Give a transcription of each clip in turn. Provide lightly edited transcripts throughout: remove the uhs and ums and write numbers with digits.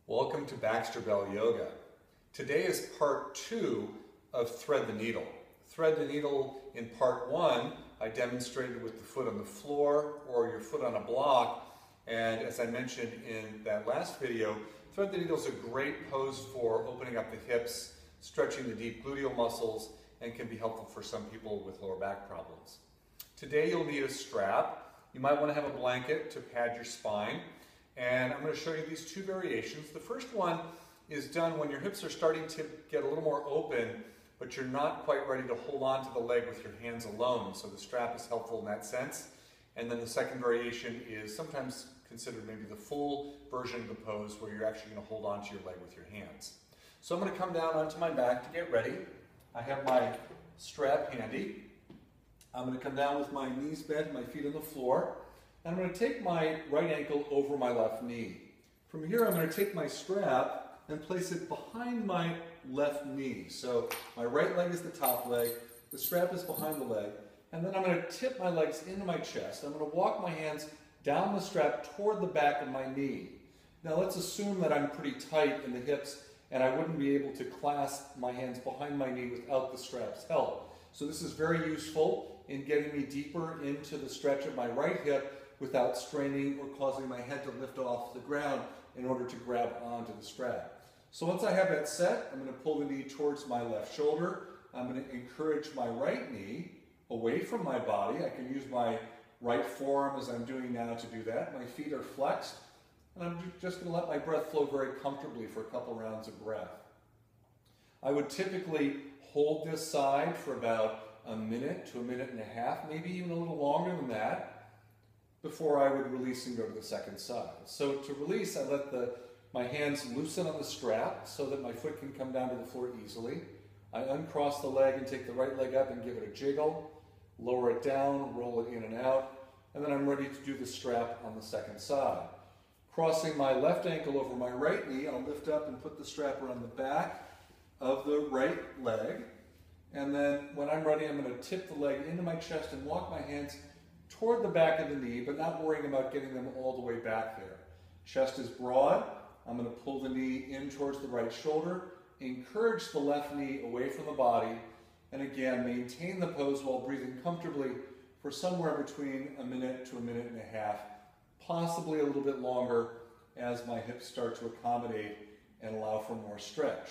Welcome to Baxter Bell Yoga. Today is part 2 of Thread the Needle. Thread the needle in part 1, I demonstrated with the foot on the floor or your foot on a block. And as I mentioned in that last video, thread the needle is a great pose for opening up the hips, stretching the deep gluteal muscles, and can be helpful for some people with lower back problems. Today you'll need a strap. You might want to have a blanket to pad your spine. And I'm going to show you these two variations. The first one is done when your hips are starting to get a little more open, but you're not quite ready to hold on to the leg with your hands alone. So the strap is helpful in that sense. And then the second variation is sometimes considered maybe the full version of the pose where you're actually going to hold on to your leg with your hands. So I'm going to come down onto my back to get ready. I have my strap handy. I'm going to come down with my knees bent, my feet on the floor. And I'm going to take my right ankle over my left knee. From here, I'm going to take my strap and place it behind my left knee. So my right leg is the top leg, the strap is behind the leg, and then I'm going to tip my legs into my chest. I'm going to walk my hands down the strap toward the back of my knee. Now let's assume that I'm pretty tight in the hips and I wouldn't be able to clasp my hands behind my knee without the strap's help. So this is very useful in getting me deeper into the stretch of my right hip without straining or causing my head to lift off the ground in order to grab onto the strap. So once I have that set, I'm going to pull the knee towards my left shoulder. I'm going to encourage my right knee away from my body. I can use my right forearm as I'm doing now to do that. My feet are flexed, and I'm just going to let my breath flow very comfortably for a couple rounds of breath. I would typically hold this side for about a minute to a minute and a half, maybe even a little longer than that, before I would release and go to the second side. So to release, I let my hands loosen on the strap so that my foot can come down to the floor easily. I uncross the leg and take the right leg up and give it a jiggle, lower it down, roll it in and out, and then I'm ready to do the strap on the second side. Crossing my left ankle over my right knee, I'll lift up and put the strap around the back of the right leg. And then when I'm ready, I'm going to tip the leg into my chest and walk my hands toward the back of the knee, but not worrying about getting them all the way back there. Chest is broad. I'm going to pull the knee in towards the right shoulder, encourage the left knee away from the body, and again, maintain the pose while breathing comfortably for somewhere between a minute to a minute and a half, possibly a little bit longer as my hips start to accommodate and allow for more stretch.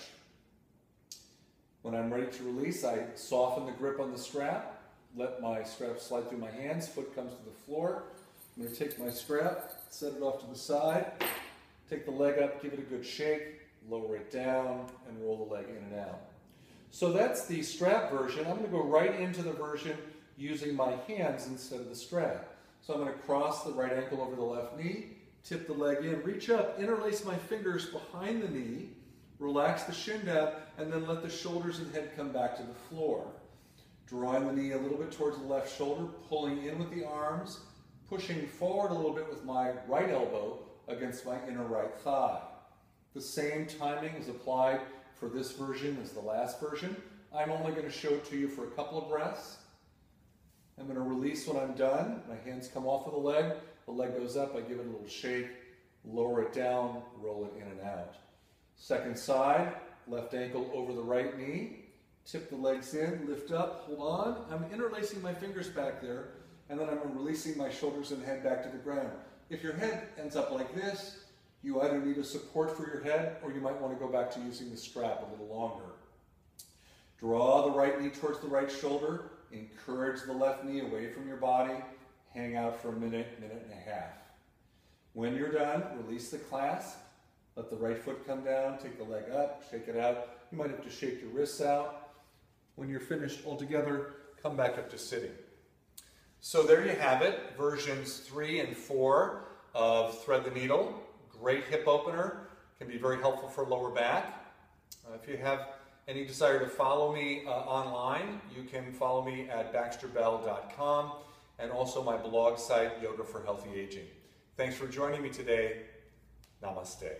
When I'm ready to release, I soften the grip on the strap, let my strap slide through my hands, foot comes to the floor. I'm going to take my strap, set it off to the side, take the leg up, give it a good shake, lower it down, and roll the leg in and out. So that's the strap version. I'm going to go right into the version using my hands instead of the strap. So I'm going to cross the right ankle over the left knee, tip the leg in, reach up, interlace my fingers behind the knee, relax the shin down, and then let the shoulders and head come back to the floor. Drawing the knee a little bit towards the left shoulder, pulling in with the arms, pushing forward a little bit with my right elbow against my inner right thigh. The same timing is applied for this version as the last version. I'm only going to show it to you for a couple of breaths. I'm going to release when I'm done. My hands come off of the leg goes up, I give it a little shake, lower it down, roll it in and out. Second side, left ankle over the right knee. Tip the legs in, lift up, hold on. I'm interlacing my fingers back there, and then I'm releasing my shoulders and head back to the ground. If your head ends up like this, you either need a support for your head, or you might want to go back to using the strap a little longer. Draw the right knee towards the right shoulder, encourage the left knee away from your body, hang out for a minute, minute and a half. When you're done, release the clasp, let the right foot come down, take the leg up, shake it out. You might have to shake your wrists out. When you're finished altogether, come back up to sitting. So there you have it, versions 3 and 4 of Thread the Needle. Great hip opener, can be very helpful for lower back. If you have any desire to follow me online, you can follow me at baxterbell.com and also my blog site, Yoga for Healthy Aging. Thanks for joining me today. Namaste.